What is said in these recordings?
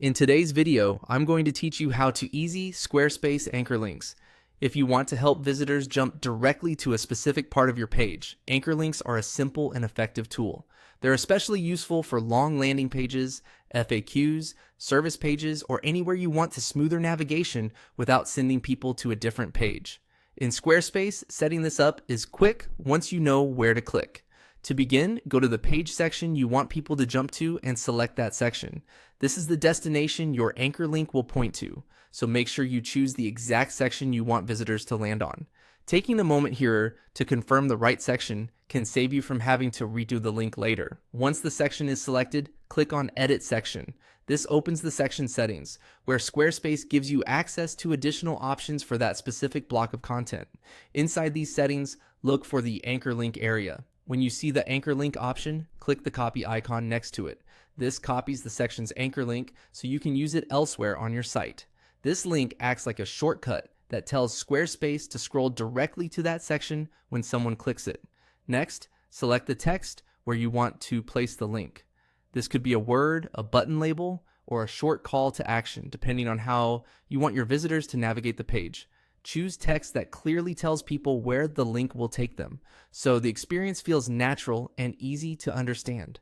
In today's video, I'm going to teach you how to easy Squarespace anchor links. If you want to help visitors jump directly to a specific part of your page, anchor links are a simple and effective tool. They're especially useful for long landing pages, FAQs, service pages, or anywhere you want to smoother navigation without sending people to a different page. In Squarespace, setting this up is quick once you know where to click. To begin, go to the page section you want people to jump to and select that section. This is the destination your anchor link will point to, so make sure you choose the exact section you want visitors to land on. Taking a moment here to confirm the right section can save you from having to redo the link later. Once the section is selected, click on Edit Section. This opens the section settings, where Squarespace gives you access to additional options for that specific block of content. Inside these settings, look for the anchor link area. When you see the anchor link option, click the copy icon next to it. This copies the section's anchor link so you can use it elsewhere on your site. This link acts like a shortcut that tells Squarespace to scroll directly to that section when someone clicks it. Next, select the text where you want to place the link. This could be a word, a button label, or a short call to action, depending on how you want your visitors to navigate the page. Choose text that clearly tells people where the link will take them, so the experience feels natural and easy to understand.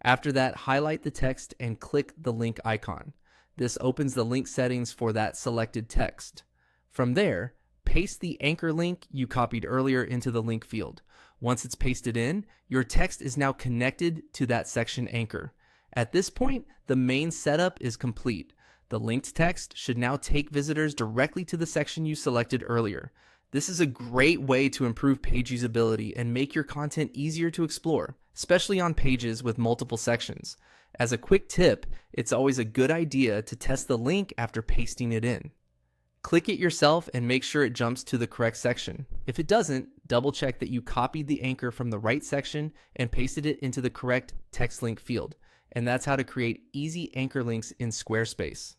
After that, highlight the text and click the link icon. This opens the link settings for that selected text. From there, paste the anchor link you copied earlier into the link field. Once it's pasted in, your text is now connected to that section anchor. At this point, the main setup is complete. The linked text should now take visitors directly to the section you selected earlier. This is a great way to improve page usability and make your content easier to explore, especially on pages with multiple sections. As a quick tip, it's always a good idea to test the link after pasting it in. Click it yourself and make sure it jumps to the correct section. If it doesn't, double check that you copied the anchor from the right section and pasted it into the correct text link field. And that's how to create easy anchor links in Squarespace.